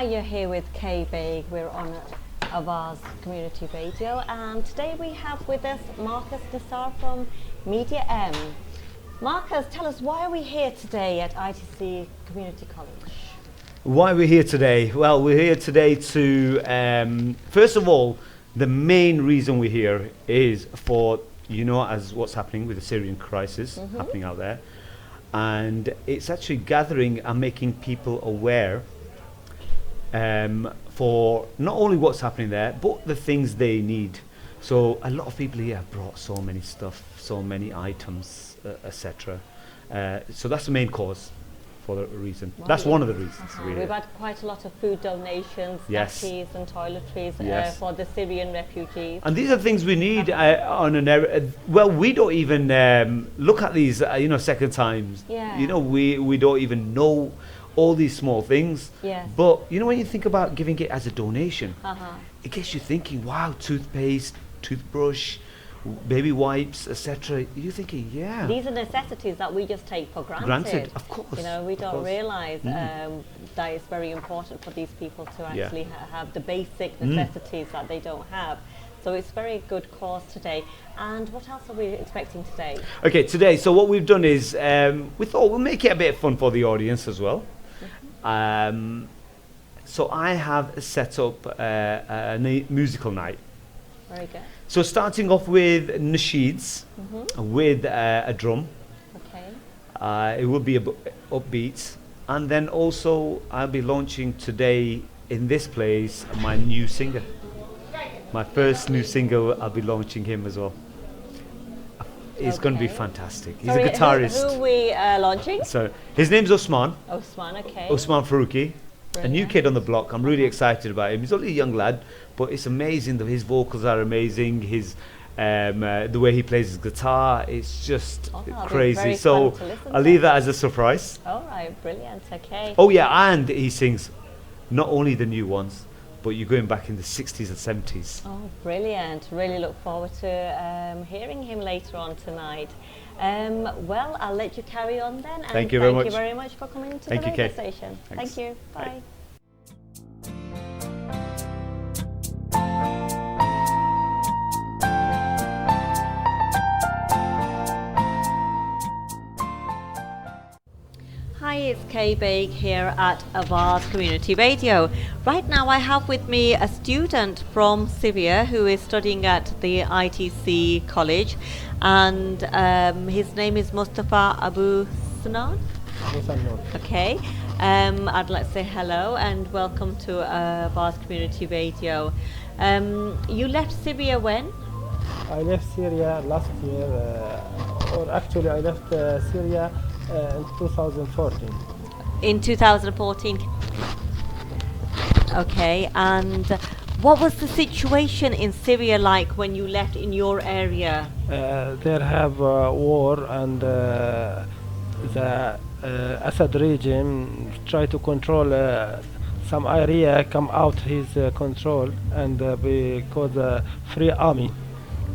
you're here with K-Big. We're on Avaz Community Radio, and today we have with us Marcus Nassar from Media M. Marcus, tell us, why are we here today at ITC Community College? Why we're here today? Well, we're here today to, first of all, the main reason we're here is for, as what's happening with the Syrian crisis happening out there. And it's actually gathering and making people aware for not only what's happening there, but the things they need. So a lot of people here have brought so many stuff, so many items, etc. So that's the main cause for the reason. Well, that's one of the reasons. Really. We've had quite a lot of food donations, nappies and toiletries for the Syrian refugees. And these are things we need on an well, we don't even look at these, second times. Yeah. We don't even know all these small things. Yes. But when you think about giving it as a donation, it gets you thinking, wow, toothpaste, toothbrush, baby wipes, etc. You're thinking, yeah. These are necessities that we just take for granted. Granted, of course. We don't realise that it's very important for these people to actually have the basic necessities that they don't have. So it's a very good cause today. And what else are we expecting today? Okay, today, so what we've done is, we thought we'll make it a bit of fun for the audience as well. So I have set up a musical night. Very good. So starting off with nasheeds, with a drum. Okay. It will be upbeat. And then also I'll be launching today in this place my new singer. My first new single, I'll be launching him as well. It's going to be fantastic. He's a guitarist. Who are we launching? So his name's Osman. Osman, okay. Osman Farouki. A new kid on the block. I'm really excited about him. He's only a young lad, but it's amazing that his vocals are amazing. His the way he plays his guitar, it's just crazy. So I'll leave that as a surprise. All right, brilliant. Okay. Oh yeah, and he sings not only the new ones, but you're going back in the 60s and 70s. Oh, brilliant. Really look forward to hearing him later on tonight. Well, I'll let you carry on then. And thank you very much. Thank you very much for coming to the radio station. Thanks. Thank you. Bye. Bye. Hi, it's K-Big here at Avaz Community Radio. Right now I have with me a student from Syria who is studying at the ITC college, and his name is Mustafa Abu Sanan. Okay, I'd like to say hello and welcome to Avaz Community Radio. You left Syria when? I left Syria last year, or actually I left Syria in 2014. In 2014. Okay, and what was the situation in Syria like when you left in your area? There have war, and the Assad regime try to control some area, come out his control, and because Free Army.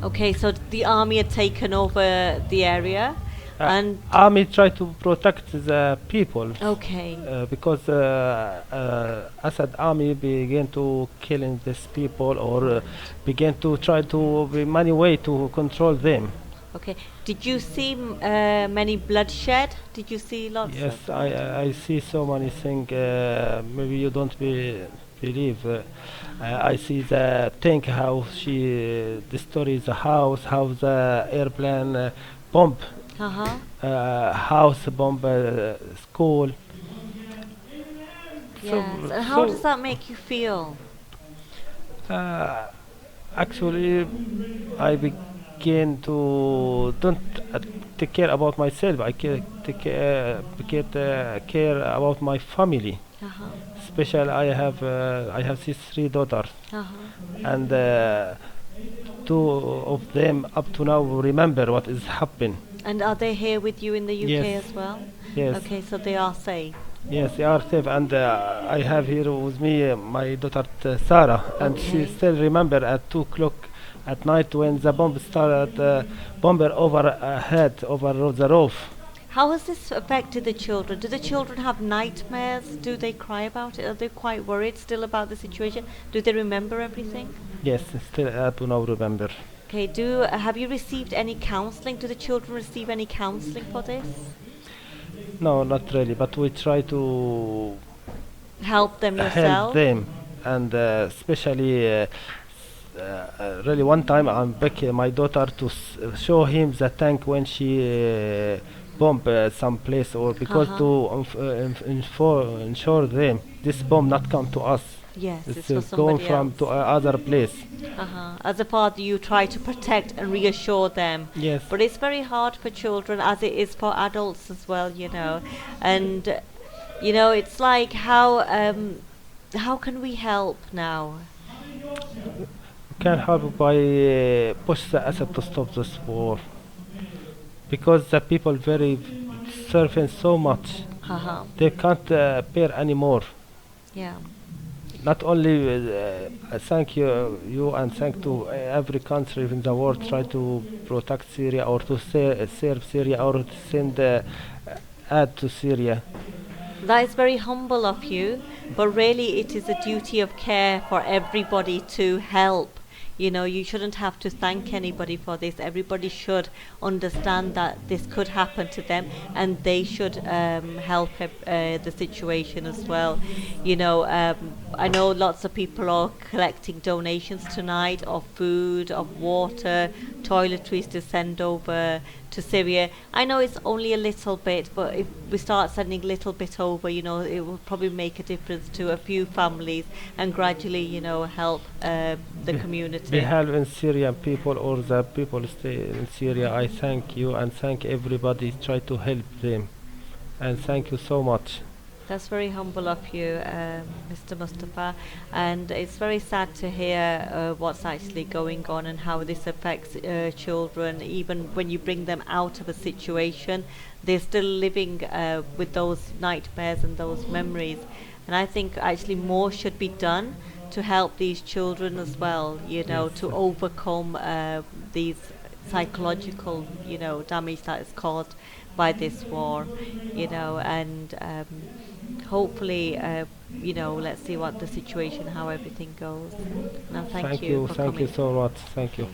Okay, so the army had taken over the area. And army try to protect the people. Okay. Because Assad army began to killing these people, or began to try to be many way to control them. Okay. Did you see many bloodshed? Did you see lots? Yes, I see so many things. Maybe you don't believe. I see the tank, how she destroys the house, how the airplane bomb. House bomb, school. Yes. And how does that make you feel? Actually, I began to don't take care about myself. I care about my family. Especially, I have these 3 daughters, and 2 of them up to now remember what is happening. And are they here with you in the UK as well? Yes. Okay, so they are safe. Yes, they are safe, and I have here with me my daughter Sarah, and she still remember at 2 o'clock at night when the bomb started, bomber over her head, over the roof. How has this affected the children? Do the children have nightmares? Do they cry about it? Are they quite worried still about the situation? Do they remember everything? Yes, still I do not remember. Okay, have you received any counseling? Do the children receive any counseling for this? No, not really, but we try to Help them help yourself? them, and especially really one time I'm back my daughter to show him the tank when she bomb some place, or because Uh-huh. to ensure them this bomb not come to us. Yes, it's It's for going somebody from else. to other place. Uh-huh. As a father, you try to protect and reassure them. Yes. But it's very hard for children, as it is for adults as well, And, it's like how can we help now? Can help by push the asset to stop this war, because the people very suffering so much Uh-huh. they can't bear anymore. Yeah. Not only thank you and thank to every country in the world try to protect Syria, or to serve Syria, or to send aid to Syria. That is very humble of you, but really it is a duty of care for everybody to help. You shouldn't have to thank anybody for this. Everybody should understand that this could happen to them, and they should help the situation as well. I know lots of people are collecting donations tonight of food, of water, toiletries to send over to Syria. I know it's only a little bit, but if we start sending a little bit over, it will probably make a difference to a few families, and gradually, help the community. Be help in Syrian people, or the people stay in Syria. I thank you and thank everybody try to help them, and thank you so much. That's very humble of you, Mr. Mustafa, and it's very sad to hear what's actually going on and how this affects children. Even when you bring them out of a situation, they're still living with those nightmares and those memories. And I think actually more should be done to help these children as well, to overcome these psychological, damage that is caused by this war, and hopefully, let's see what the situation, how everything goes. Now, thank you for thank you coming. so much, thank you.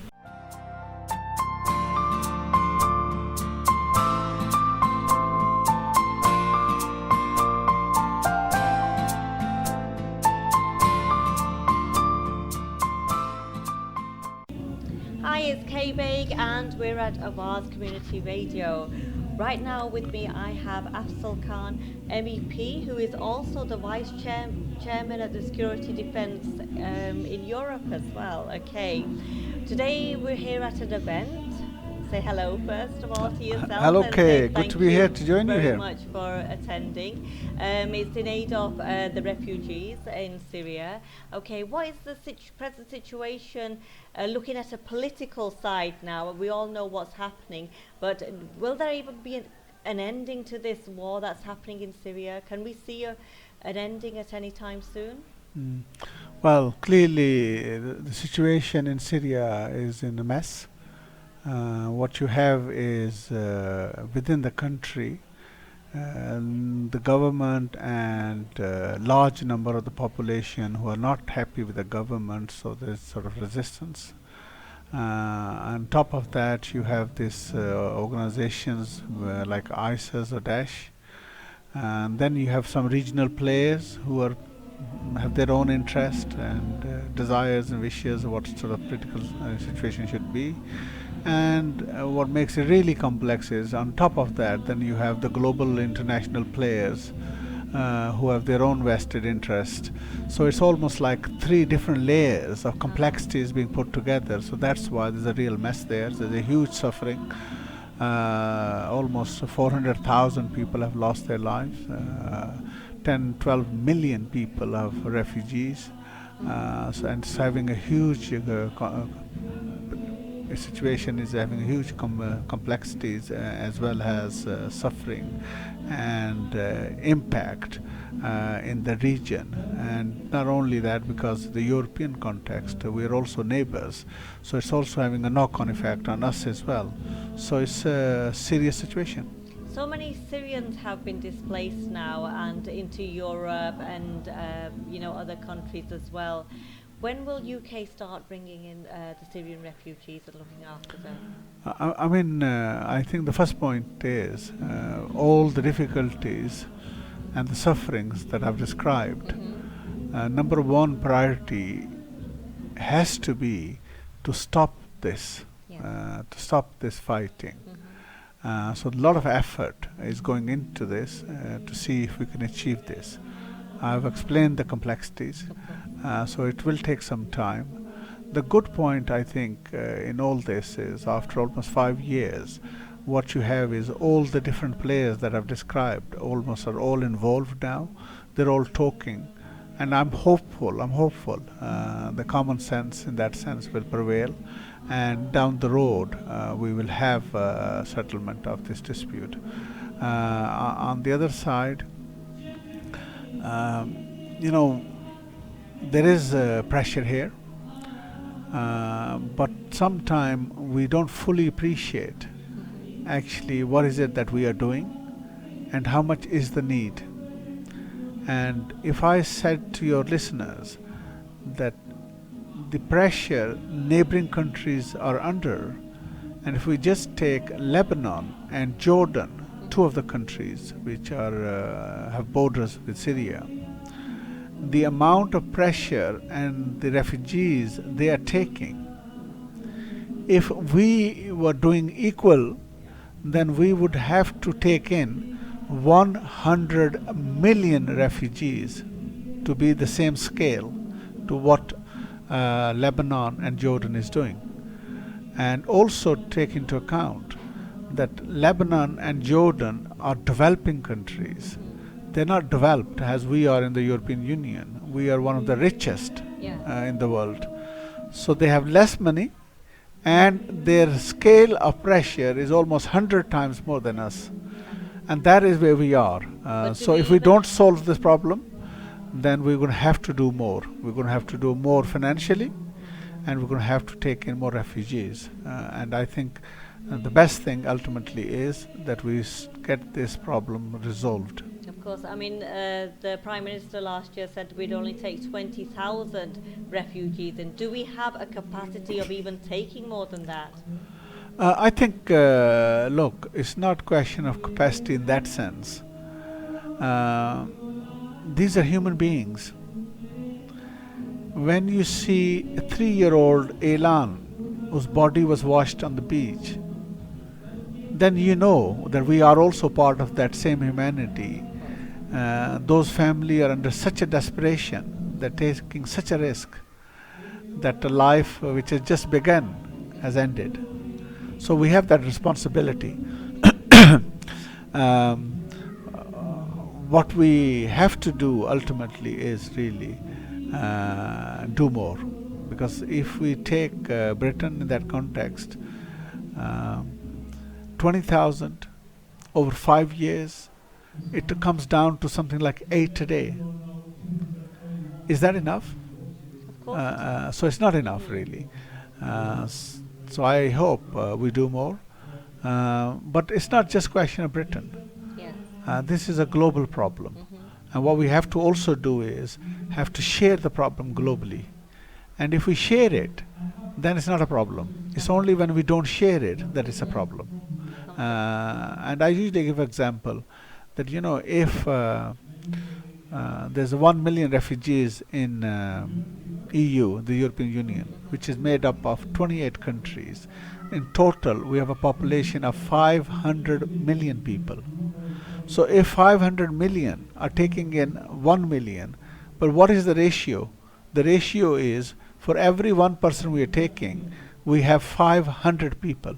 Hi, it's K-Bake, and we're at Avaz Community Radio. Right now with me I have Afzal Khan, MEP, who is also the Chairman of the Security Defence in Europe as well. Okay, today we're here at an event. Say hello first of all to yourself. Hello, and Kay. say Good thank to be here to join you very here. much for attending. It's in aid of the refugees in Syria. Okay, what is the present situation? Looking at a political side now, we all know what's happening, but will there even be an ending to this war that's happening in Syria? Can we see an ending at any time soon? Well, clearly the situation in Syria is in a mess. What you have is within the country, the government and large number of the population who are not happy with the government, so there's sort of resistance. On top of that, you have these organizations like ISIS or Daesh, and then you have some regional players who have their own interest and desires and wishes of what sort of political situation should be. And what makes it really complex is, on top of that, then you have the global international players who have their own vested interest. So it's almost like three different layers of complexities being put together. So that's why there's a real mess there. There's a huge suffering. Almost 400,000 people have lost their lives. 10-12 million people are refugees. And it's having a huge situation is having huge complexities as well as suffering and impact in the region. And not only that, because the European context, we are also neighbors, so it's also having a knock-on effect on us as well. So it's a serious situation. So many Syrians have been displaced now and into Europe and other countries as well. When will UK start bringing in the Syrian refugees and looking after them? I think the first point is all the difficulties and the sufferings that I've described. Number one priority has to be to stop this, Yes. to stop this fighting. So a lot of effort is going into this to see if we can achieve this. I've explained the complexities, so it will take some time. The good point, I think, in all this is after almost 5 years, what you have is all the different players that I've described almost are all involved now. They're all talking, and I'm hopeful. The common sense in that sense will prevail, and down the road we will have a settlement of this dispute. On the other side, there is pressure here, but sometimes we don't fully appreciate actually what is it that we are doing and how much is the need. And if I said to your listeners that the pressure neighboring countries are under, and if we just take Lebanon and Jordan, two of the countries which are have borders with Syria, the amount of pressure and the refugees they are taking, if we were doing equal, then we would have to take in 100 million refugees to be the same scale to what Lebanon and Jordan is doing. And also take into account that Lebanon and Jordan are developing countries. They're not developed as we are in the European Union. We are one of the richest in the world. So they have less money, and their scale of pressure is almost 100 times more than us. And that is where we are. So if we don't solve this problem, then we're going to have to do more. We're going to have to do more financially, and we're going to have to take in more refugees. And I think the best thing ultimately is that we get this problem resolved. Of course, the Prime Minister last year said we'd only take 20,000 refugees in. Do we have a capacity of even taking more than that? I think, look, it's not a question of capacity in that sense. These are human beings. When you see a 3-year-old Elan whose body was washed on the beach, then you know that we are also part of that same humanity. Those families are under such a desperation, they're taking such a risk that a life which has just begun has ended. So we have that responsibility. What we have to do ultimately is really do more. Because if we take Britain in that context, 20,000 over 5 years, it comes down to something like 8 a day. Is that enough? Of course. So it's not enough really. So I hope we do more. But it's not just a question of Britain. Yeah. This is a global problem. And what we have to also do is have to share the problem globally. And if we share it, then it's not a problem. It's only when we don't share it that it's a problem. And I usually give an example that, if there's 1 million refugees in EU, the European Union, which is made up of 28 countries. In total, we have a population of 500 million people. So if 500 million are taking in 1 million, but what is the ratio? The ratio is for every one person we are taking, we have 500 people.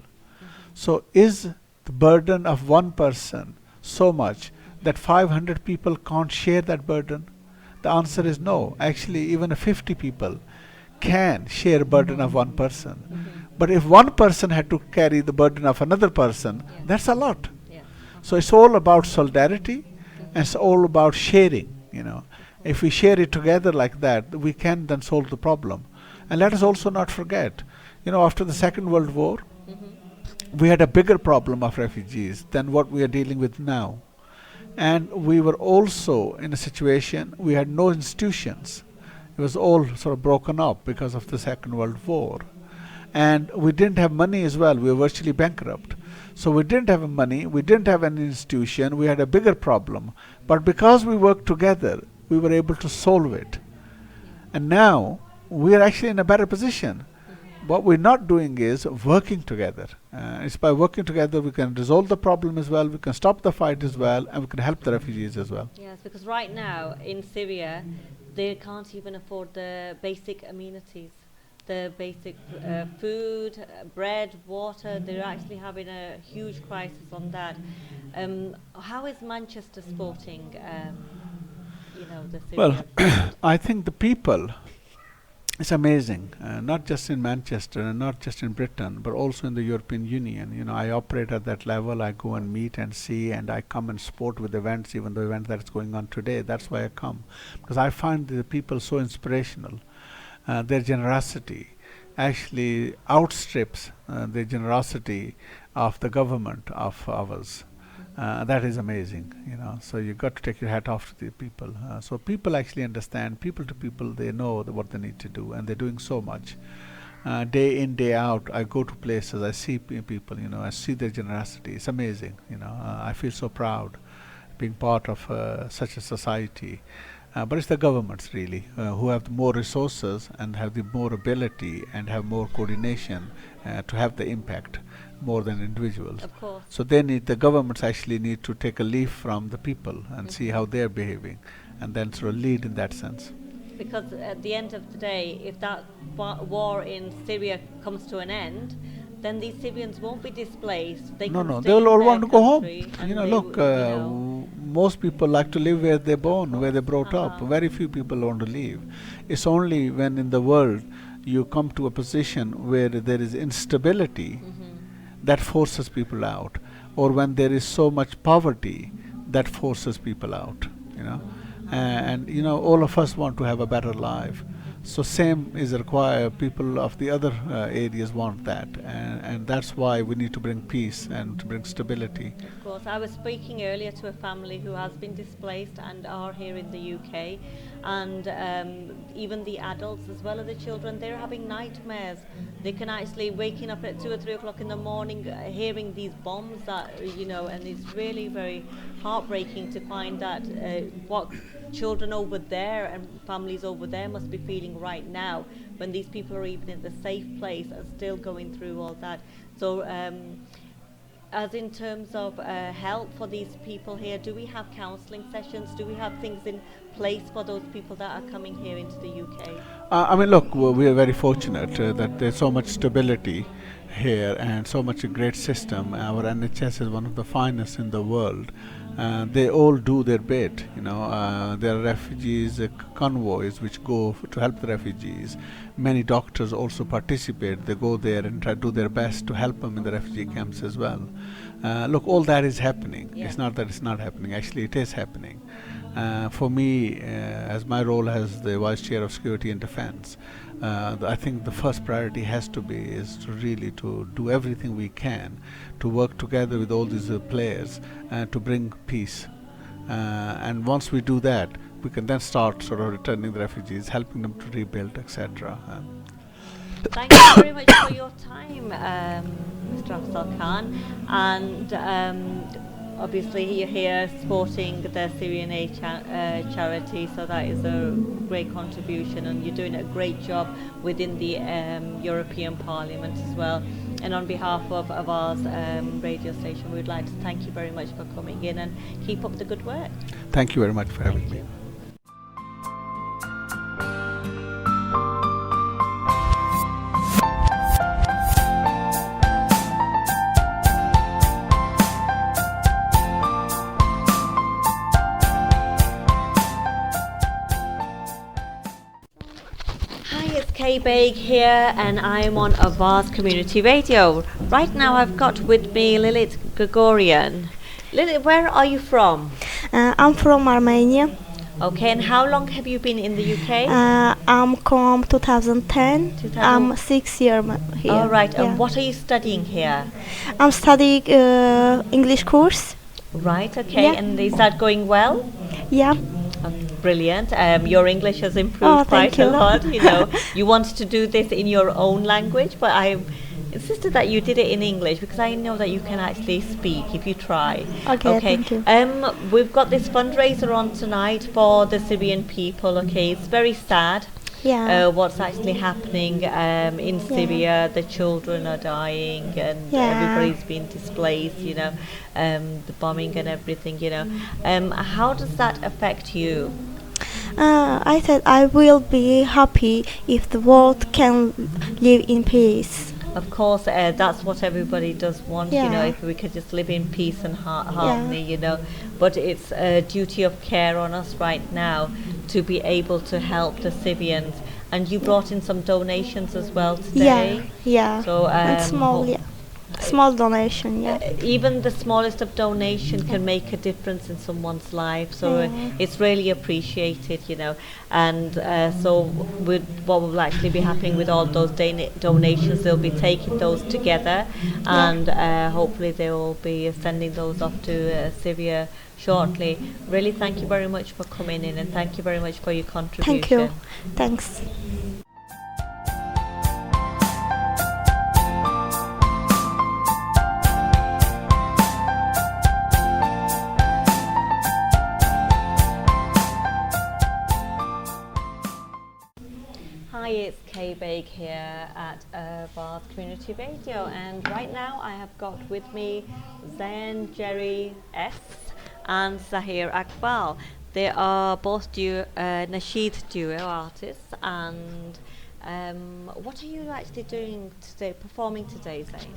So is the burden of one person so much that 500 people can't share that burden? The answer is no. Actually, even 50 people can share a burden of one person. But if one person had to carry the burden of another person, that's a lot. So it's all about solidarity, and it's all about sharing. If we share it together like that, we can then solve the problem. And let us also not forget, after the Second World War, we had a bigger problem of refugees than what we are dealing with now. And we were also in a situation, we had no institutions. It was all sort of broken up because of the Second World War. And we didn't have money as well. We were virtually bankrupt. So we didn't have money, we didn't have an institution, we had a bigger problem. But because we worked together, we were able to solve it. And now we are actually in a better position. What we're not doing is working together. It's by working together we can resolve the problem as well, we can stop the fight as well, and we can help the refugees as well. Yes, because right now in Syria, they can't even afford the basic amenities, the basic food, bread, water. They're actually having a huge crisis on that. How is Manchester supporting, the Syria? Well, I think the people, it's amazing, not just in Manchester and not just in Britain, but also in the European Union. You know, I operate at that level. I go and meet and see, and I come and support with events, even the event that's going on today. That's why I come, because I find the people so inspirational. Their generosity actually outstrips the generosity of the government of ours. That is amazing, so you got to take your hat off to the people. So people actually understand, people to people, they know what they need to do, and they're doing so much. Day in, day out, I go to places, I see people, I see their generosity. It's amazing, I feel so proud being part of such a society. But it's the governments really who have the more resources and have the more ability and have more coordination to have the impact more than individuals. Of course. So the governments actually need to take a leaf from the people and see how they're behaving, and then sort of lead in that sense. Because at the end of the day, if that war in Syria comes to an end, then these Syrians won't be displaced. They No, they will all want to go home. Most people like to live where they're born, where they're brought up. Very few people want to leave. It's only when in the world you come to a position where there is instability that forces people out, or when there is so much poverty that forces people out. And all of us want to have a better life. So same is required. People of the other areas want that, and that's why we need to bring peace and to bring stability. Of course, I was speaking earlier to a family who has been displaced and are here in the UK, and even the adults as well as the children, they're having nightmares. They can actually waking up at 2 or 3 o'clock in the morning, hearing these bombs that and it's really very heartbreaking to find that what children over there and families over there must be feeling right now, when these people are even in the safe place and still going through all that. So as in terms of help for these people here, do we have counselling sessions? Do we have things in place for those people that are coming here into the UK? Look, we are very fortunate that there's so much stability here and so much a great system. Our NHS is one of the finest in the world. They all do their bit. There are refugees convoys which go to help the refugees. Many doctors also participate. They go there and try to do their best to help them in the refugee camps as well. Look, all that is happening. Yeah. It's not that it's not happening. Actually, it is happening. For me, as my role as the Vice Chair of Security and Defence, I think the first priority has to be to do everything we can to work together with all these players to bring peace. And once we do that, we can then start sort of returning the refugees, helping them to rebuild, etc. Thank you very much for your time, Mr. Afzal Khan, and obviously you're here supporting the Syrian Aid charity, so that is a great contribution, and you're doing a great job within the European Parliament as well. And on behalf of Avaz radio station, we would like to thank you very much for coming in, and keep up the good work. Thank you very much for having me. Baig here, and I'm on Avaz Community Radio. Right now I've got with me Lilith Gregorian. Lilith, where are you from? I'm from Armenia. Okay, and how long have you been in the UK? I'm come 2010. 2000. I'm 6 year here. All right, Yeah. and what are you studying here? I'm studying English course. Right, okay, Yeah. and is that going well? Yeah. Oh, brilliant. Your English has improved Oh, thank quite a you. lot. You wanted to do this in your own language, but I insisted that you did it in English because I know that you can actually speak if you try. Okay, thank you. We've got this fundraiser on tonight for the Syrian people. Okay, it's very sad. Yeah. What's actually happening in Syria? The children are dying, and Yeah. everybody's been displaced. The bombing and everything. How does that affect you? I said I will be happy if the world can live in peace. Of course, that's what everybody does want. Yeah. If we could just live in peace and harmony. But it's a duty of care on us right now to be able to help the Syrians. And you brought in some donations as well today. Yeah. Yeah. So and small, yeah. Small donation, yeah. Even the smallest of donation can make a difference in someone's life, so it's really appreciated, And so what will actually be happening with all those donations, they'll be taking those together, and hopefully they will be sending those off to Syria shortly. Really, thank you very much for coming in, and thank you very much for your contribution. Thank you. Thanks. Hi, it's Kay Baig here at Bath Community Radio, and right now I have got with me Zain Jerry S and Zahir Akbal. They are both Nasheed duo artists, and what are you actually doing today, performing today, Zain?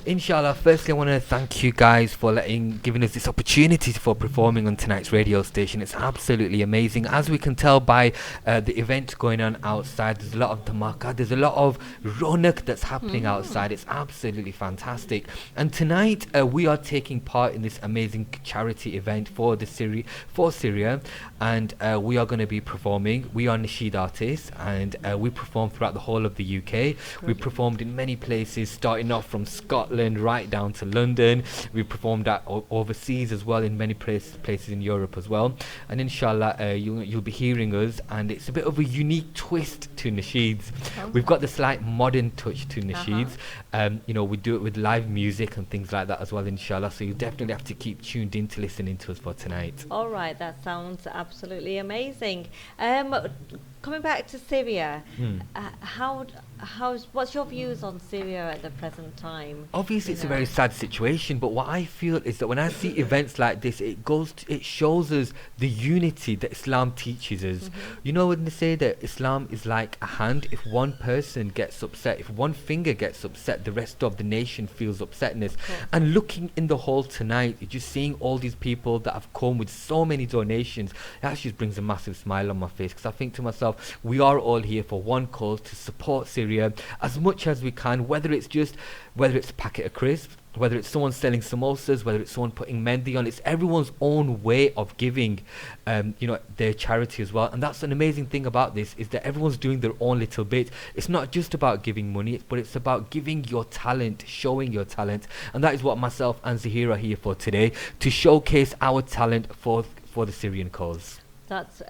Inshallah, firstly I want to thank you guys for giving us this opportunity for performing on tonight's radio station. It's absolutely amazing. As we can tell by the event going on outside, there's a lot of dhamaka, there's a lot of ronak that's happening outside. It's absolutely fantastic. And tonight we are taking part in this amazing charity event for Syria, and we are going to be performing. We are Nasheed artists, and we perform throughout the whole of the UK. We performed in many places, starting off from Scotland right down to London. We performed overseas as well, in many places in Europe as well. And inshallah, you'll be hearing us, and it's a bit of a unique twist to Nasheed's. We've got the slight modern touch to Nasheed's. We do it with live music and things like that as well, inshallah. So you definitely have to keep tuned in to listening to us for tonight. All right, that sounds absolutely amazing. Coming back to Syria, what's your views on Syria at the present time? Obviously, it's a very sad situation, but what I feel is that when I see events like this, it shows us the unity that Islam teaches us. When they say that Islam is like a hand, if one person gets upset, if one finger gets upset, the rest of the nation feels upsetness. And looking in the hall tonight, just seeing all these people that have come with so many donations, it actually just brings a massive smile on my face, because I think to myself, we are all here for one cause, to support Syria as much as we can, whether it's a packet of crisps, whether it's someone selling samosas, whether it's someone putting mehndi on. It's everyone's own way of giving their charity as well. And that's an amazing thing about this, is that everyone's doing their own little bit. It's not just about giving money, but it's about giving your talent, showing your talent. And that is what myself and Zahir are here for today, to showcase our talent for the Syrian cause. That's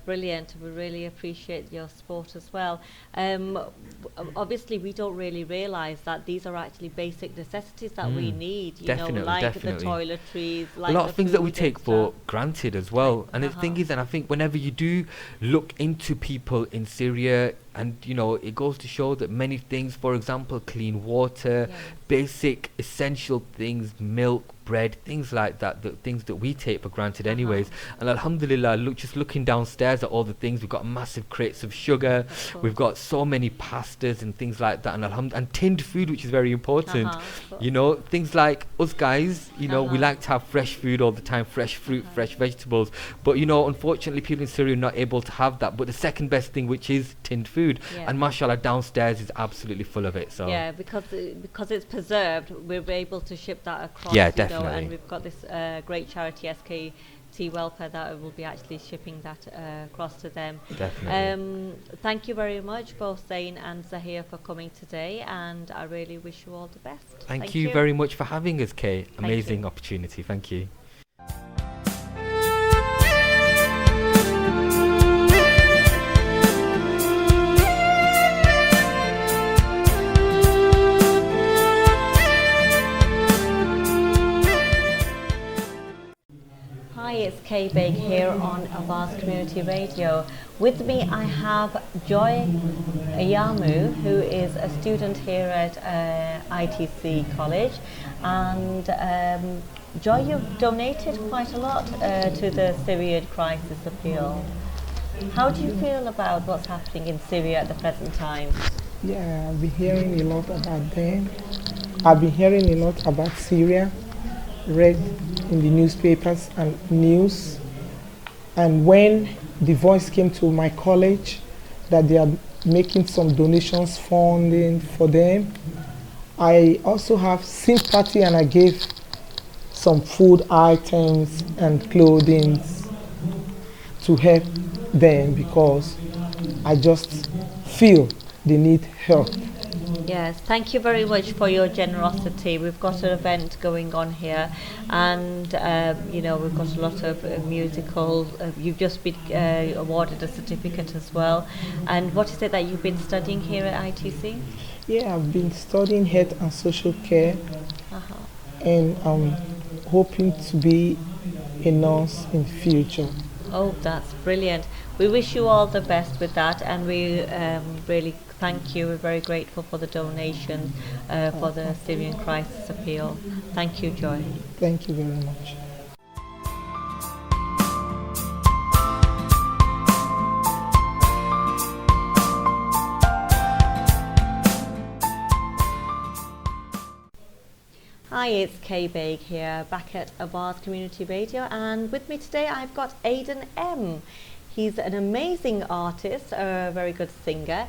brilliant. We really appreciate your support as well. Obviously, we don't really realise that these are actually basic necessities that we need. Definitely. The toiletries, a lot of things that we take for granted as well. And the thing is, and I think whenever you do look into people in Syria, and it goes to show that many things, for example, clean water, basic essential things, milk, bread, things like that, the things that we take for granted anyways. And alhamdulillah, just looking downstairs at all the things, we've got massive crates of sugar, we've got so many pastas and things like that, and tinned food, which is very important. Things like us guys, we like to have fresh food all the time, fresh fruit, fresh vegetables, but unfortunately people in Syria are not able to have that. But the second best thing, which is tinned food, and mashallah, downstairs is absolutely full of it. So because it's preserved, we're able to ship that across. Yeah, definitely. And we've got this great charity, SKT ITC welfare that will be actually shipping that across to them. Definitely. Thank you very much, both Zain and Zahir, for coming today, and I really wish you all the best. Thank you very much for having us, Kay. Amazing opportunity. Thank you. Hi, it's Kay Bake here on Avaz Community Radio. With me I have Joy Ayamu, who is a student here at ITC College. And Joy, you've donated quite a lot to the Syrian crisis appeal. How do you feel about what's happening in Syria at the present time? Yeah, I've been hearing a lot about them. I've been hearing a lot about Syria, read in the newspapers and news. And when the voice came to my college that they are making some donations, funding for them, I also have sympathy, and I gave some food items and clothing to help them because I just feel they need help. Yes, thank you very much for your generosity. We've got an event going on here, and you know, we've got a lot of musical. You've just been awarded a certificate as well. And what is it that you've been studying here at ITC? Yeah, I've been studying health and social care, and I'm hoping to be a nurse in the future. Oh, that's brilliant. We wish you all the best with that, and we really thank you. We're very grateful for the donation for the Syrian crisis appeal. Thank you, Joy. Thank you very much. Hi, it's Kay Bake here, back at Avaz Community Radio, and with me today I've got Aidan M. He's an amazing artist, a very good singer.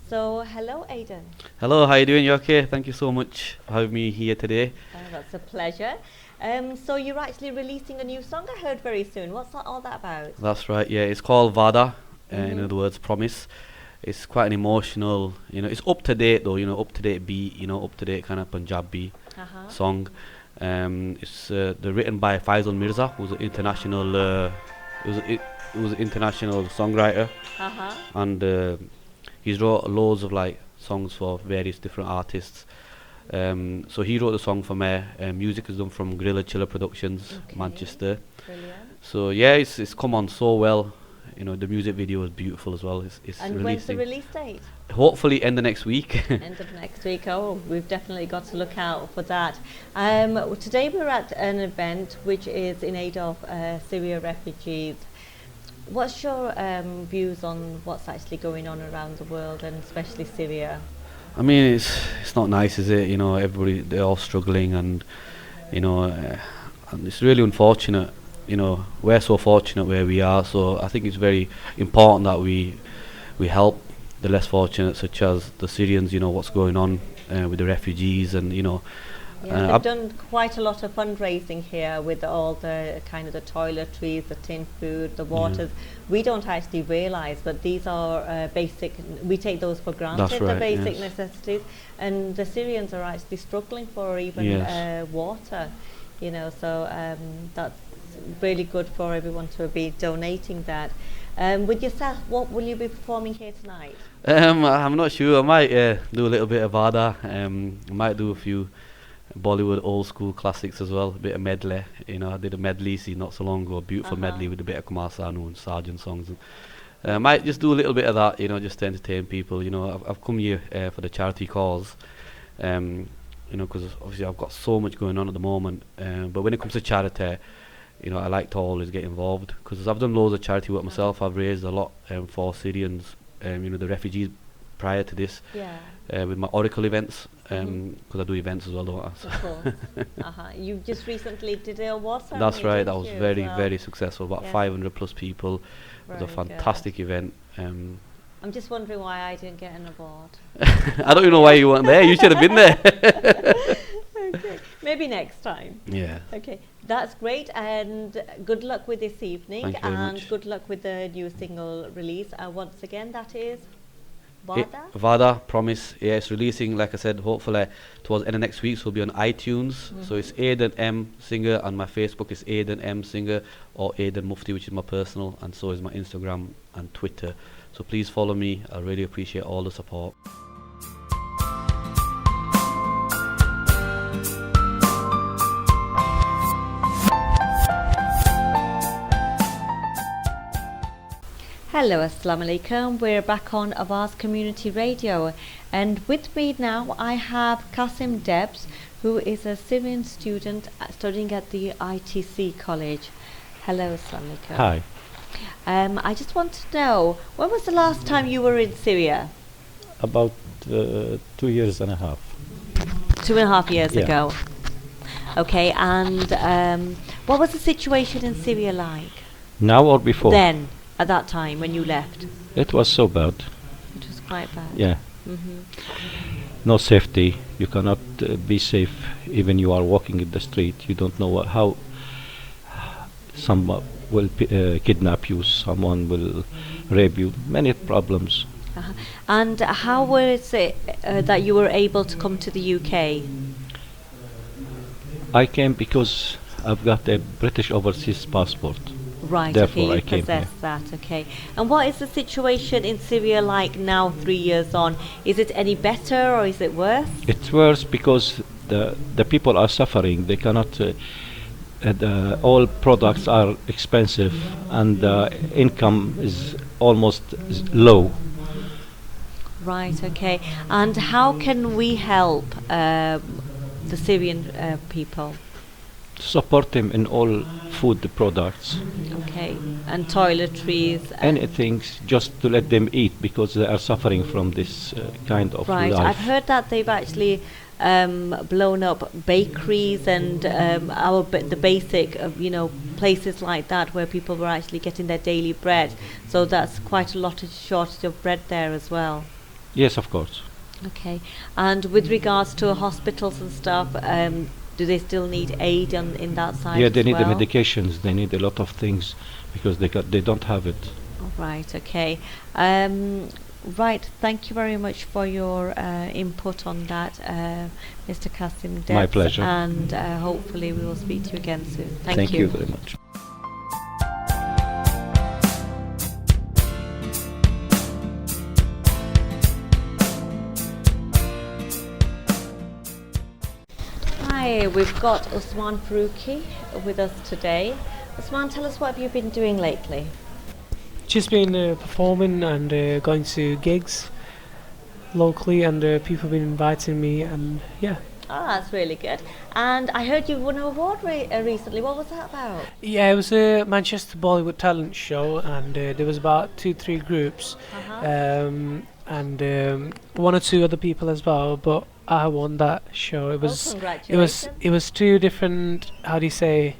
So, hello, Aidan. Hello, how are you doing? You okay? Thank you so much for having me here today. That's a pleasure. So you're actually releasing a new song, I heard, very soon. What's all that about? That's right, yeah. It's called Vada, in other words, promise. It's quite an emotional, it's up to date though, up to date beat, up to date kind of Punjabi song. It's they're written by Faisal Mirza, who's an international, it was an international songwriter, and he's wrote loads of like songs for various different artists. So he wrote the song for me. Music is done from Gorilla Chiller Productions, Manchester. Brilliant. So yeah, it's come on so well. The music video is beautiful as well. It's and when's the release date? Hopefully end of next week. End of next week. Oh, we've definitely got to look out for that. Today we're at an event which is in aid of Syria refugees. What's your views on what's actually going on around the world, and especially Syria? I mean, it's not nice, is it? Everybody, they're all struggling, and and it's really unfortunate. We're so fortunate where we are, so I think it's very important that we help the less fortunate, such as the Syrians. What's going on with the refugees, and Yeah, they've done quite a lot of fundraising here with all the kind of the toiletries, the tin food, the waters. We don't actually realise, but these are basic. We take those for granted, That's right, the basic yes. necessities, and the Syrians are actually struggling for even Yes. water. So that's really good for everyone to be donating that. With yourself, what will you be performing here tonight? I'm not sure. I might do a little bit of Vada. I might do a few Bollywood old school classics as well, a bit of medley. I did a medley not so long ago, a beautiful medley with a bit of Kumar Sanu and Sargent songs. And I might just do a little bit of that, just to entertain people. I've come here for the charity cause, because obviously I've got so much going on at the moment. But when it comes to charity, I like to always get involved, because I've done loads of charity work myself. I've raised a lot for Syrians, the refugees prior to this, with my Oracle events, because I do events as well, don't I? Of course. You just recently did a award ceremony. That's right, that was didn't you, very, as well? very successful, about 500 plus people. It was a Very fantastic event. I'm just wondering why I didn't get an award. I don't even know why you weren't there, you should have been there. Okay. Maybe next time. Yeah. Okay, that's great, and good luck with this evening, Thank you very and much. good luck with the new single release. Once again, that is I- Vada. Vada, Promise. Yeah, it's releasing, like I said, hopefully towards the end of next week. So it'll be on iTunes. So it's Aidan M Singer, and my Facebook is Aidan M Singer or Aidan Mufti, which is my personal, and so is my Instagram and Twitter. So please follow me. I really appreciate all the support. Hello, Assalamu Alaikum. We're back on Avaz Community Radio, and with me now I have Kasim Debs, who is a Syrian student studying at the ITC College. Hello, Assalamu Alaikum. Hi. I just want to know, when was the last time you were in Syria? About 2.5 years. 2.5 years Yeah. ago. Okay, and what was the situation in Syria like Now or before? then, at that time when you left? It was so bad. It was quite bad. Yeah. Hmm. No safety. You cannot be safe. Even you are walking in the street, you don't know how someone will kidnap you, someone will rape you. Many problems. Uh-huh. And how was it that you were able to come to the UK? I came because I've got a British overseas passport. Right, Therefore, okay, I you came possess here. that, okay. And what is the situation in Syria like now, 3 years on? Is it any better or is it worse? It's worse because the people are suffering. They cannot. All products are expensive, and income is almost low. Right, okay. And how can we help the Syrian people? Support them in all food products, Okay, and toiletries. anything just to let them eat because they are suffering from this kind of Right, life. I've heard that they've actually blown up bakeries and the basic, places like that where people were actually getting their daily bread. So that's quite a lot of shortage of bread there as well. Yes, of course. Okay, and with regards to hospitals and stuff, do they still need aid in that side? Yeah, as they need the well? medications. They need a lot of things because they don't have it. Right, okay. Right, thank you very much for your input on that, Mr. Kasim Debs. My pleasure. And hopefully we will speak to you again soon. Thank you very much. Hi, we've got Usman Faruqi with us today. Usman, tell us what have you been doing lately? Just been performing and going to gigs locally, and people have been inviting me, and yeah. Oh, that's really good. And I heard you won an award recently. What was that about? Yeah, it was a Manchester Bollywood talent show, and there was about 2-3 groups, and one or two other people as well. But I won that show. It was congratulations. it was 2 different, how do you say,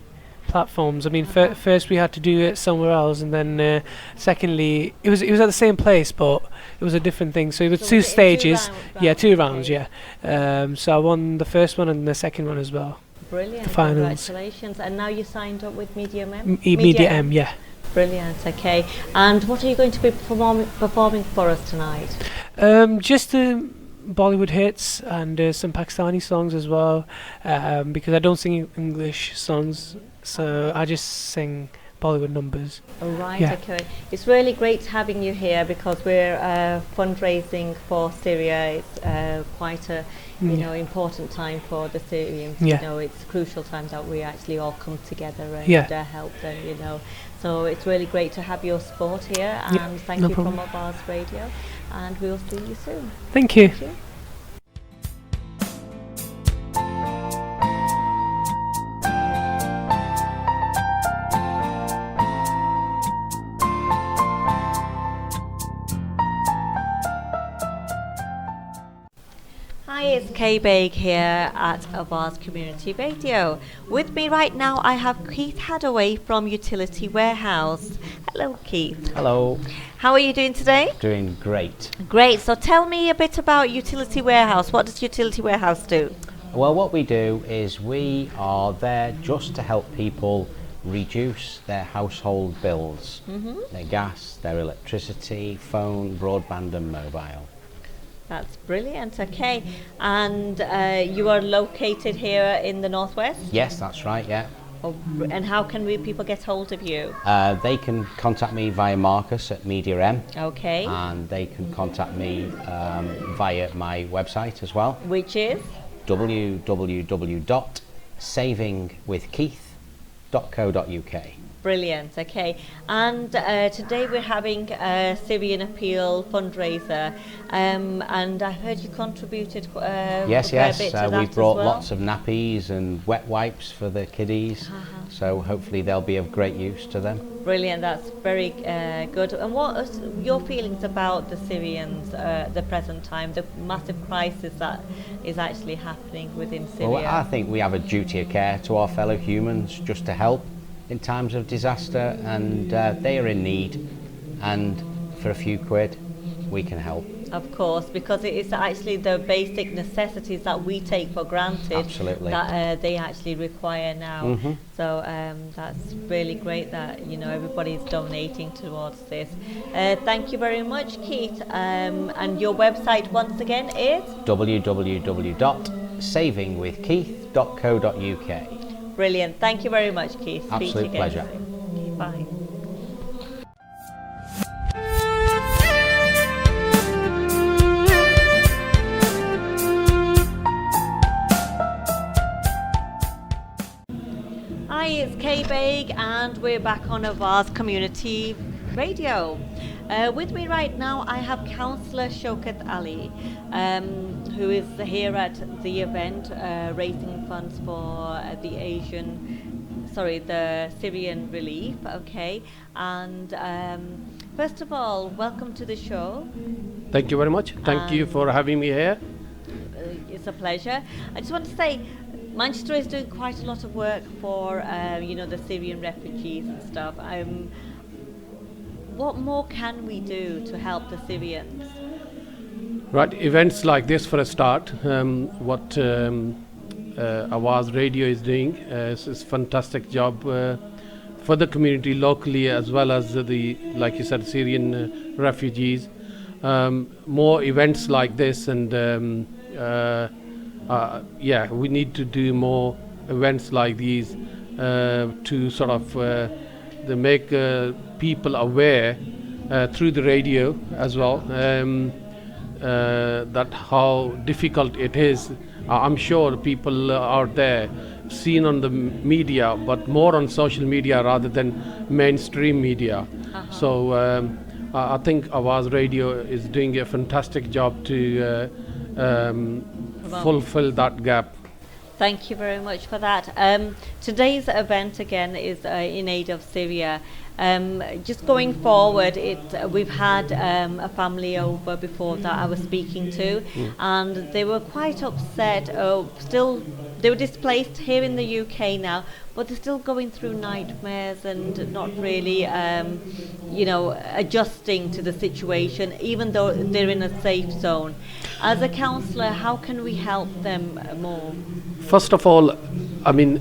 platforms. I mean, first we had to do it somewhere else, and then secondly, it was at the same place, but it was a different thing. So it was So 2 was it in stages. 2 rounds, Rounds. okay. Yeah. So I won the first one and the second one as well. Brilliant. The finals. Congratulations. And now you signed up with Medium M? Media M, yeah. Brilliant, okay. And what are you going to be performing for us tonight? Just Bollywood hits and some Pakistani songs as well, because I don't sing English songs, so I just sing Bollywood numbers. All right, Yeah. okay. It's really great having you here because we're fundraising for Syria. It's quite a important time for the Syrians. Yeah. You know, it's a crucial time that we actually all come together and Yeah. help them. So it's really great to have your support here, and Yeah, thank no you problem. from Avaz Radio, and we'll see you soon. Thank you. Thank you. Hi, it's Kay Baig here at Avaz Community Radio. With me right now I have Keith Hadaway from Utility Warehouse. Hello, Keith. Hello, How are you doing today? doing great. Great. So tell me a bit about Utility Warehouse. What does Utility Warehouse do? Well, what we do is we are there just to help people reduce their household bills, their gas, their electricity, phone, broadband and mobile. That's brilliant. Okay, and you are located here in the northwest. Yes, that's right, yeah. Oh, and how can people get hold of you? They can contact me via Marcus at Media M. Okay. And they can contact me via my website as well. Which is? www.savingwithkeith.co.uk. Brilliant. Okay, and today we're having a Syrian Appeal fundraiser, and I heard you contributed Yes, a fair bit to that we've brought as well. lots of nappies and wet wipes for the kiddies, so hopefully they'll be of great use to them. Brilliant. That's very good. And what are your feelings about the Syrians at the present time, the massive crisis that is actually happening within Syria? Well, I think we have a duty of care to our fellow humans just to help in times of disaster, and they are in need, and for a few quid we can help. Of course, because it is actually the basic necessities that we take for granted. Absolutely. That they actually require now. So that's really great that everybody's donating towards this. Thank you very much, Keith. And your website once again is www.savingwithkeith.co.uk. Brilliant. Thank you very much, Keith. Absolute pleasure. Okay, bye. Hi, it's Kay Baig and we're back on Avaz Community Radio. With me right now I have Councillor Shaukat Ali, who is here at the event raising funds for the Syrian relief. Okay, and first of all, welcome to the show. Thank you very much. Thank you for having me here. It's a pleasure. I just want to say, Manchester is doing quite a lot of work for the Syrian refugees and stuff. What more can we do to help the Syrians? Right, events like this for a start. What Awaz Radio is doing is a fantastic job for the community locally, as well as like you said, Syrian refugees. More events like this, and we need to do more events like these to sort of make people aware through the radio as well, that how difficult it is. I'm sure people out there seen on the media, but more on social media rather than mainstream media. So I think Awaz Radio is doing a fantastic job to fulfill that gap. Thank you very much for that. Today's event again is in aid of Syria. Just going forward, we've had a family over before that I was speaking to, and they were quite upset. They were displaced here in the UK now, but they're still going through nightmares and not really, adjusting to the situation, even though they're in a safe zone. As a counsellor, how can we help them more? First of all, I mean,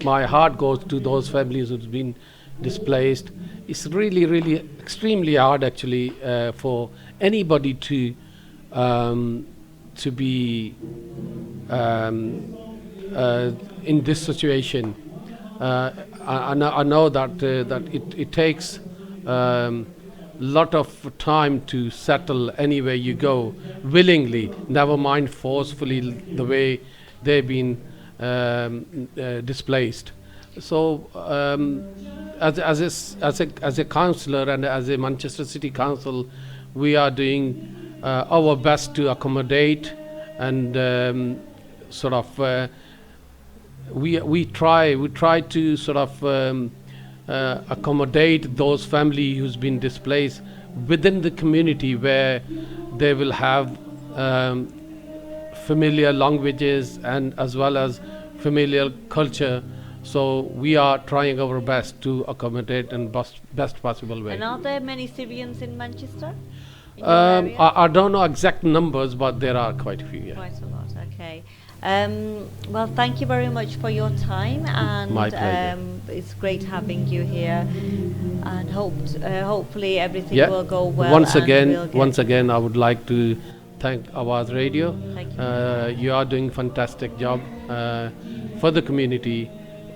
my heart goes to those families who've been displaced. It's really, really extremely hard actually for anybody to be in this situation. I know that it takes lot of time to settle anywhere you go, willingly, never mind forcefully, the way they've been displaced. So as a councillor and as a Manchester City Council, we are doing our best to accommodate and we try to sort of accommodate those families who's been displaced within the community, where they will have familiar languages and as well as familiar culture. So we are trying our best to accommodate in best possible way. And are there many Syrians in Manchester? In I don't know exact numbers, but there are quite a few. Yeah. Quite a lot. Okay. Well, thank you very much for your time, and My pleasure. it's great having you here. And hopefully everything Yeah. will go well. Once and again, we'll get once again, I would like to thank Awaz Radio. Thank you. You are doing fantastic job for the community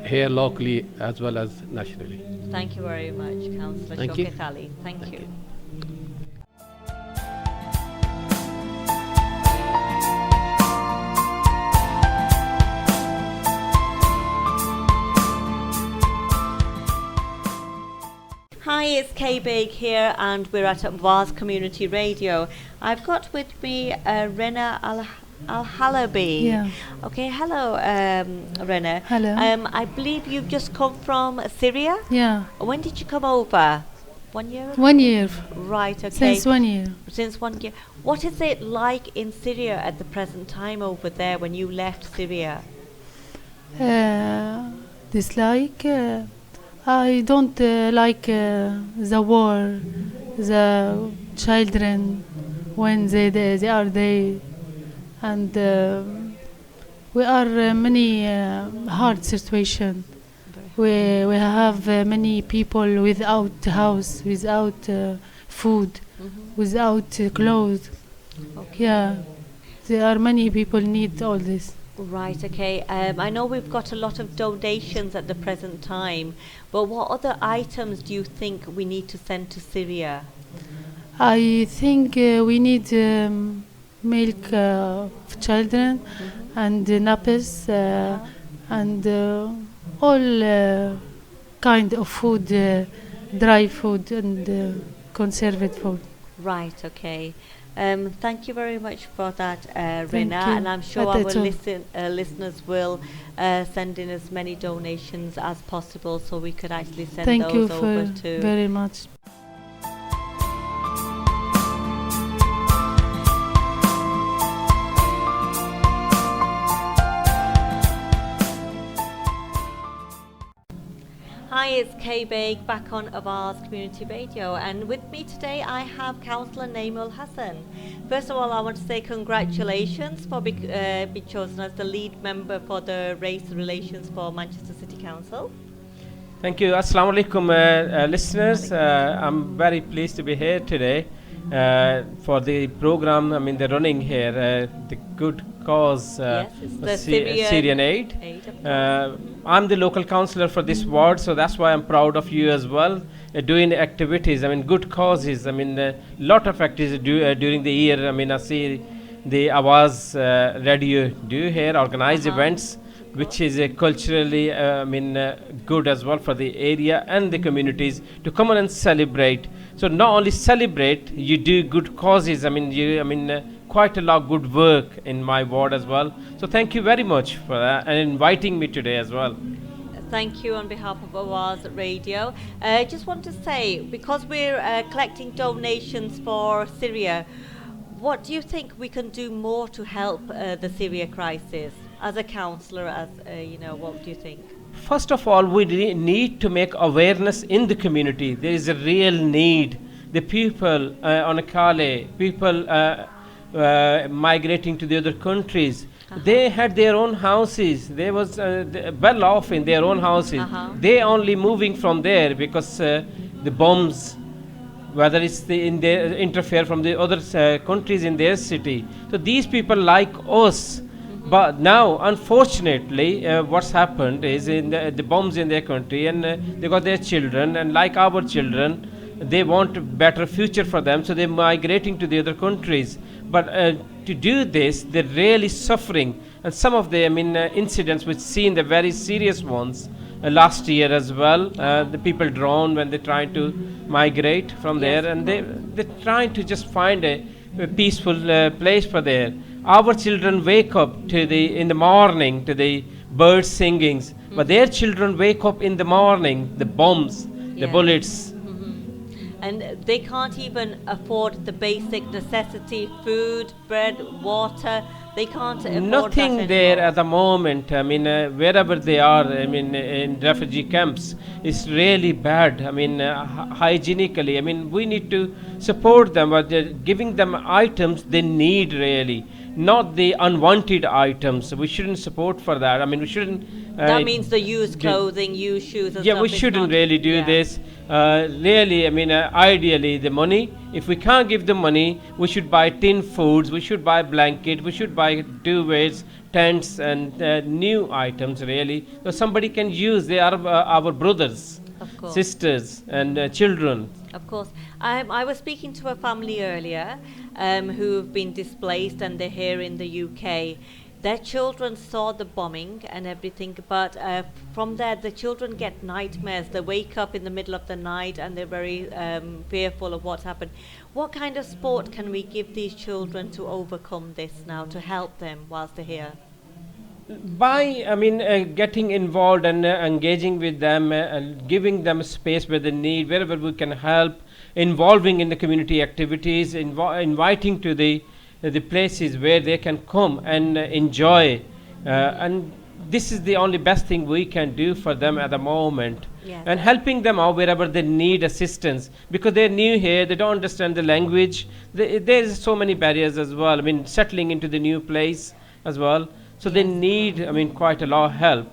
here locally as well as nationally. Thank you very much, Councillor Thank you. Shaukat Ali. Thank you. Hi, it's Kay Baig here, and we're at Vaz Community Radio. I've got with me Rena Al-Halabi. Yeah. Okay, hello, Rena. Hello. I believe you've just come from Syria? Yeah. When did you come over? 1 year ago? 1 year. Right, okay. Since 1 year. Since 1 year. What is it like in Syria at the present time over there when you left Syria? Dislike. I don't like the war, the children when they are there, and we are many hard situation. We have many people without house, without food, without clothes. Okay. Yeah, there are many people need all this. Right, okay. I know we've got a lot of donations at the present time, but what other items do you think we need to send to Syria? I think we need milk of children and nappies and all kind of food, dry food and conserved food. Right, okay. Thank you very much for that, Rina, you. and I'm sure That's our all. listeners will send in as many donations as possible, so we could actually send Thank you those over for to. very much. Hi, it's Kay Baig back on Avaz Community Radio, and with me today I have Councillor Naimul Hassan. First of all, I want to say congratulations for being chosen as the lead member for the Race Relations for Manchester City Council. Thank you. Assalamu alaikum, listeners. I'm very pleased to be here today for the program. I mean, the running here, the good cause, Yes, it's the Syrian Aid. of I'm the local councillor for this ward, so that's why I'm proud of you as well. Doing activities, I mean, good causes. I mean, a lot of activities during the year. I mean, I see the Awaz Radio do here, organize events, which is culturally, good as well for the area and the communities to come on and celebrate. So not only celebrate, you do good causes. Quite a lot of good work in my ward as well. So thank you very much for that and inviting me today as well. Thank you on behalf of Awaz Radio. I just want to say, because we're collecting donations for Syria, what do you think we can do more to help the Syria crisis? As a councillor, what do you think? First of all, we need to make awareness in the community. There is a real need. The people on Akale, people migrating to the other countries, they had their own houses. They was well off in their own houses. They only moving from there because the bombs, whether it's interfere from the other countries in their city. So these people like us. But now, unfortunately, what's happened is in the bombs in their country, and they got their children, and like our children, they want a better future for them, so they're migrating to the other countries. But to do this, they're really suffering. And some of the incidents which seen the very serious ones last year as well, the people drowned when they're trying to migrate from there, and they're trying to just find a peaceful place for there. Our children wake up in the morning to the birds singings, but their children wake up in the morning, the bombs, the bullets. And they can't even afford the basic necessity, food, bread, water. They can't afford Nothing that there anymore. at the moment. Wherever they are, in refugee camps, it's really bad. Hygienically, we need to support them, but giving them items they need really. not the unwanted items. We shouldn't support for that. I mean, we shouldn't. That means the used clothing, used shoes and yeah, stuff. we is shouldn't not- really do yeah. this. Really, I mean, ideally, the money, if we can't give the money, we should buy tin foods, we should buy blanket, we should buy duvets, tents, and new items, really. So somebody can use, they are our brothers, Of course. sisters, and children. Of course. I was speaking to a family earlier who've been displaced and they're here in the UK. Their children saw the bombing and everything, but from there the children get nightmares. They wake up in the middle of the night and they're very fearful of what's happened. What kind of support can we give these children to overcome this now, to help them whilst they're here? By, I mean, getting involved and engaging with them and giving them space where they need, wherever we can help, involving in the community activities, inviting to the places where they can come and enjoy, and this is the only best thing we can do for them at the moment. Yes. And helping them out wherever they need assistance, because they're new here, they don't understand the language, there's so many barriers as well. I mean, settling into the new place as well, so they need, I mean, quite a lot of help.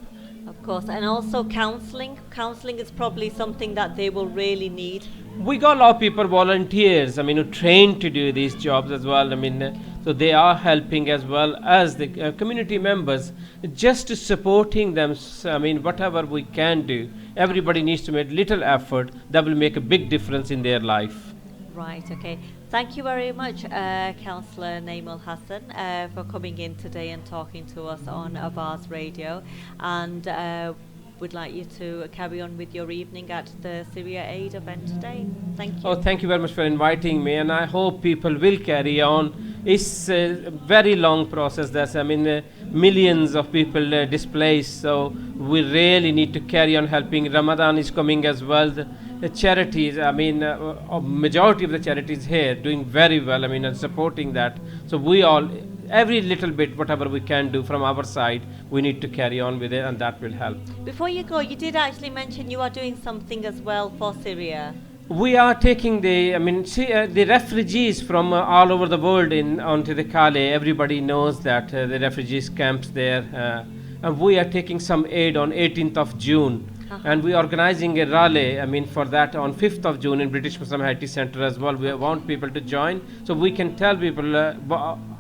Of course, and also counselling. Counselling is probably something that they will really need. We got a lot of people, volunteers, I mean, who trained to do these jobs as well. I mean, so they are helping as well as the community members, just to supporting them. I mean, whatever we can do, everybody needs to make little effort that will make a big difference in their life. Right, okay. Thank you very much, Councillor Naimul Hassan, for coming in today and talking to us on Avaz Radio. And we'd like you to carry on with your evening at the Syria Aid event today. Thank you. Oh, thank you very much for inviting me, and I hope people will carry on. It's a very long process. That's, I mean, millions of people displaced, so we really need to carry on helping. Ramadan is coming as well. The charities, I mean, a majority of the charities here doing very well, I mean, and supporting that. So we all, every little bit, whatever we can do from our side, we need to carry on with it, and that will help. Before you go, you did actually mention you are doing something as well for Syria. We are taking the, I mean, the refugees from all over the world onto the Calais. Everybody knows that the refugees camps there, and we are taking some aid on 18th of June. And we are organizing a rally, I mean, for that on 5th of June in British Muslim Heritage Centre as well. We want people to join, so we can tell people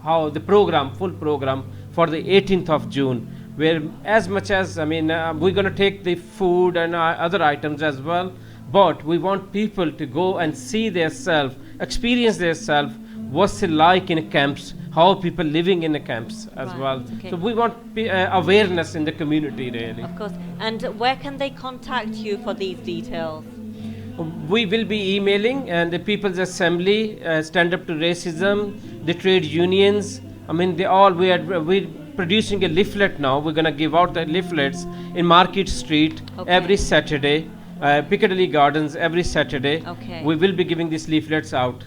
how the program, full program for the 18th of June, where as much as, I mean, we're going to take the food and other items as well, but we want people to go and see themselves, experience themselves, what's it like in camps, how people living in the camps as Right, well. okay. So we want awareness in the community, really. Of course. And where can they contact you for these details? We will be emailing and the People's Assembly, Stand Up to Racism, the trade unions. I mean, we're producing a leaflet now. We're going to give out the leaflets in Market Street every Saturday, Piccadilly Gardens every Saturday. Okay. We will be giving these leaflets out.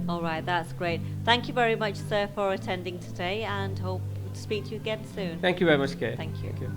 All right, that's great. Thank you very much, sir, for attending today, and hope to speak to you again soon. Thank you very much, Kay. Thank you. Thank you.